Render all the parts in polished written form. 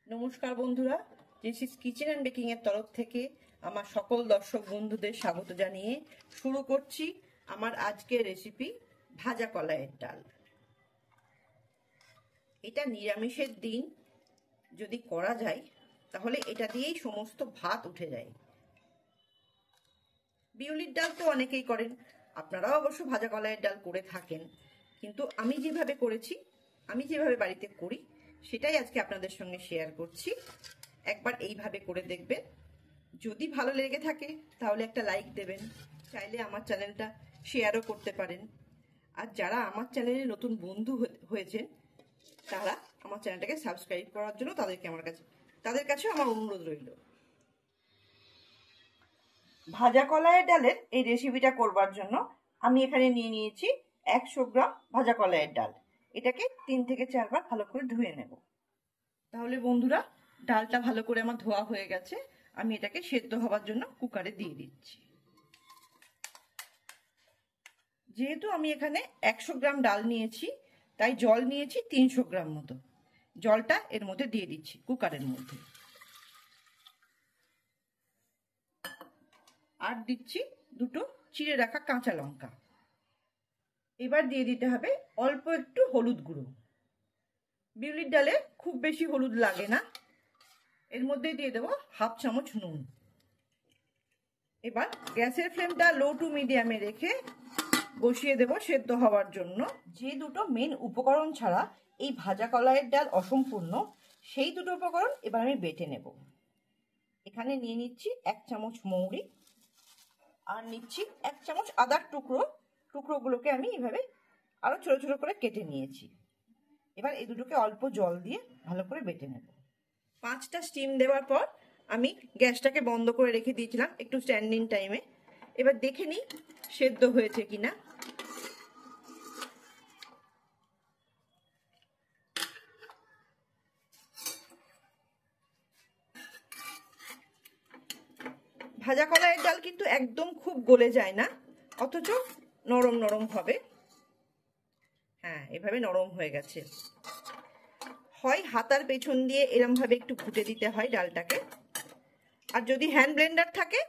নমস্কার বন্ধুরা, জেসিস kitchen and baking এর তরফ থেকে আমার সকল দর্শক বন্ধুদের স্বাগত জানিয়ে শুরু করছি আমার আজকের রেসিপি ভাজা কলাইয়ের ডাল। এটা নিরামিষের দিন যদি করা যায় তাহলে এটা দিয়েই সমস্ত ভাত উঠে যায়। বিউলির ডাল তো অনেকেই করেন, আপনারাও অবশ্য ভাজা কলাইয়ের ডাল করে থাকেন, কিন্তু আমি যেভাবে করেছি, আমি যেভাবে বাড়িতে করি সেটাই আজকে আপনাদের সঙ্গে শেয়ার করছি। একবার এইভাবে করে দেখবেন, যদি ভালো লেগে থাকে তাহলে একটা লাইক দেবেন, চাইলে আমার চ্যানেলটা শেয়ারও করতে পারেন। আর যারা আমার চ্যানেলে নতুন বন্ধু হয়েছেন তারা আমার চ্যানেলটাকে সাবস্ক্রাইব করার জন্য তাদের কাছে আমার অনুরোধ রইল। ভাজা কলাইয়ের ডালের এই রেসিপিটা করবার জন্য আমি এখানে নিয়ে নিয়েছি 100 গ্রাম ভাজা কলাইয়ের ডাল। এটাকে 3 থেকে 4 বার ভালো করে ধুয়ে নেব। তাহলে বন্ধুরা, ডালটা ভালো করে আমার ধোয়া হয়ে গেছে, আমি এটাকে সেদ্ধ হওয়ার জন্য কুকারে দিয়ে দিচ্ছি। যেহেতু আমি এখানে 100 গ্রাম ডাল নিয়েছি তাই জল নিয়েছি 300 গ্রাম মতো। জলটা এর মধ্যে দিয়ে দিচ্ছি কুকারের মধ্যে, আর দিচ্ছি দুটো চিড়ে রাখা কাঁচা লঙ্কা। এবার দিয়ে দিতে হবে অল্প একটু হলুদ গুঁড়ো। বিউলির ডালে খুব বেশি হলুদ লাগে না। এর মধ্যে দিয়ে দেবো হাফ চামচ নুন। এবার গ্যাসের ফ্লেমটা লো টু মিডিয়ামে রেখে বসিয়ে দেব সেদ্ধ হওয়ার জন্য। যে দুটো মেন উপকরণ ছাড়া এই ভাজা কলাইয়ের ডাল অসম্পূর্ণ, সেই দুটো উপকরণ এবার আমি বেটে নেব। এখানে নিয়ে নিচ্ছি 1 চামচ মৌরি, আর নিচ্ছি 1 চামচ আদার টুকরোগুলোকে আমি এইভাবে আরো ছোট ছোট করে কেটে নিয়েছি। এবার এই দুটোকে অল্প জল দিয়ে ভালো করে বেটে নেব। 5টা স্টিম দেওয়ার পর আমি গ্যাসটাকে বন্ধ করে রেখে দিয়েছিলাম একটু স্ট্যান্ডিং টাইমে। এবার দেখে নিই সেদ্ধ হয়েছে কিনা। ভাজা কলাইয়ের ডাল কিন্তু একদম খুব গলে যায় না, অথচ নরম নরম হবে। হ্যাঁ, এভাবে নরম হয়ে গেছে। হয় হাতার পেছন দিয়ে এরম ভাবে একটু ঘুটে দিতে হয় ডালটাকে, আর যদি হ্যান্ড ব্লেন্ডার থাকে,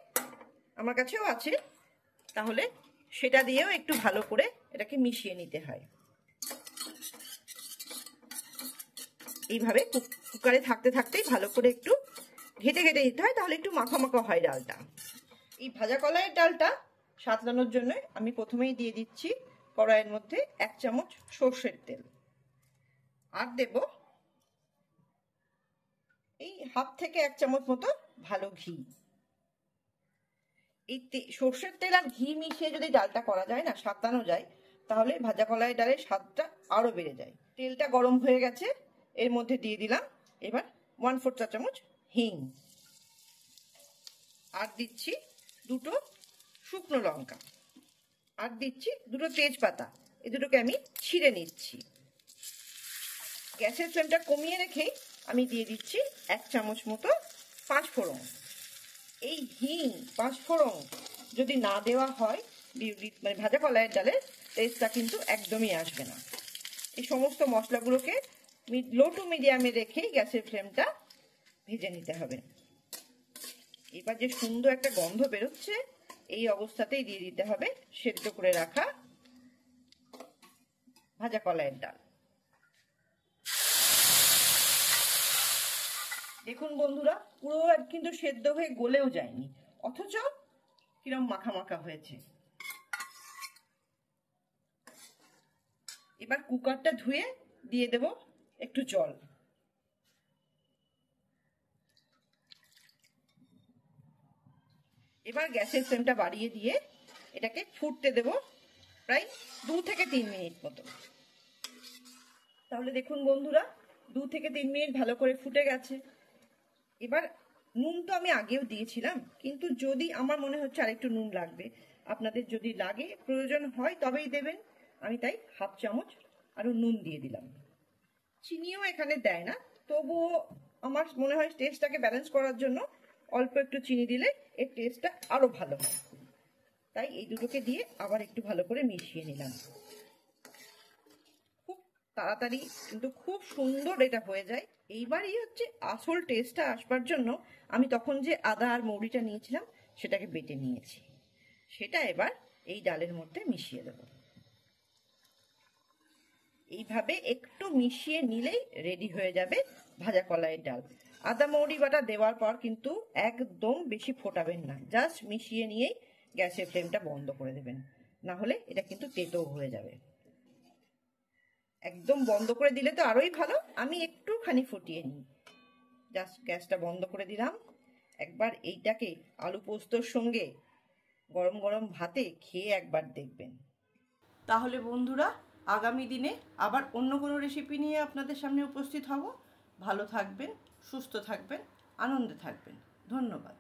আমার কাছেও আছে, তাহলে সেটা দিয়েও একটু ভালো করে এটাকে মিশিয়ে নিতে হয়। এইভাবে কুকারে থাকতে থাকতেই ভালো করে একটু ঘেটে ঘেটে নিতে হয়, তাহলে একটু মাখা মাখা হয় ডালটা। এই ভাজা কলাইয়ের ডালটা সাঁতলানোর জন্য আমি প্রথমেই দিয়ে দিচ্ছি কড়াইয়ের মধ্যে 1 চামচ সর্ষের তেল, আর দেব এই হাফ থেকে 1 চামচ মতো ভালো ঘি। এই সর্ষের তেল আর ঘি মিশিয়ে যদি ডালটা করা যায় না, সাঁতলানো যায়, তাহলে ভাজা কলাইয়ের ডালের স্বাদটা আরো বেড়ে যায়। তেলটা গরম হয়ে গেছে, এর মধ্যে দিয়ে দিলাম এবার 1/4 চা চামচ হিং, আর দিচ্ছি দুটো শুকনো লঙ্কা, আর দিচ্ছি দুটো তেজপাতা। এই দুটোকে আমি ছিঁড়ে নিচ্ছি। গ্যাসের ফ্লেমটা কমিয়ে রেখেই আমি দিয়ে দিচ্ছি 1 চামচ মতো 5 ফোড়ন। এই হিং 5 ফোড়ন যদি না দেওয়া হয়, মানে ভাজা কলাইয়ের ডালের টেস্টটা কিন্তু একদমই আসবে না। এই সমস্ত মশলাগুলোকে লো টু মিডিয়ামে রেখেই গ্যাসের ফ্লেমটা ভেজে নিতে হবে। এবার যে সুন্দর একটা গন্ধ বেরোচ্ছে, এই অবস্থাতেই দিয়ে দিতে হবে সেদ্ধ করে রাখা ভাজা কলাইয়ের ডাল। দেখুন বন্ধুরা, পুরো কিন্তু সেদ্ধ হয়ে গলেও যায়নি, অথচ কিরম মাখা মাখা হয়েছে। এবার কুকারটা ধুয়ে দিয়ে দেব একটু জল। এবার গ্যাসের ফ্লেমটা বাড়িয়ে দিয়ে এটাকে ফুটতে দেব প্রায় 2 থেকে 3 মিনিট মতো। তাহলে দেখুন বন্ধুরা, 2 থেকে 3 মিনিট ভালো করে ফুটে গেছে। এবার নুন তো আমি আগেও দিয়েছিলাম, কিন্তু যদি আমার মনে হচ্ছে আরেকটু নুন লাগবে, আপনাদের যদি লাগে প্রয়োজন হয় তবেই দেবেন। আমি তাই হাফ চামচ আরো নুন দিয়ে দিলাম। চিনিও এখানে দেয় না, তবুও আমার মনে হয় টেস্টটাকে ব্যালেন্স করার জন্য অল্প একটু চিনি দিলে এর টেস্টটা আরো ভালো হয়। তাই এই দুটোকে দিয়ে আবার একটু ভালো করে মিশিয়ে নিলাম। খুব তাড়াতাড়ি কিন্তু খুব সুন্দর এটা হয়ে যায় এইবারই হচ্ছে আসল টেস্টটা আসবার জন্য আমি তখন যে আদা আর মৌরিটা নিয়েছিলাম সেটাকে বেটে নিয়েছি, সেটা এবার এই ডালের মধ্যে মিশিয়ে দেব। এইভাবে একটু মিশিয়ে নিলেই রেডি হয়ে যাবে ভাজা কলাইয়ের ডাল। আদা মৌরি বাটা দেওয়ার পর কিন্তু একদম বেশি ফোটাবেন না, জাস্ট মিশিয়ে নিয়েই গ্যাসের ফ্লেমটা বন্ধ করে দেবেন, না হলে এটা কিন্তু তেতো হয়ে যাবে। একদম বন্ধ করে দিলে তো আরোই ভালো, আমি একটুখানি ফুটিয়ে নিই। জাস্ট গ্যাসটা বন্ধ করে দিলাম। একবার এইটাকে আলু পোস্তর সঙ্গে গরম গরম ভাতে খেয়ে একবার দেখবেন। তাহলে বন্ধুরা, আগামী দিনে আবার অন্য কোনো রেসিপি নিয়ে আপনাদের সামনে উপস্থিত হব। ভালো থাকবেন, সুস্থ থাকবেন, আনন্দে থাকবেন। ধন্যবাদ।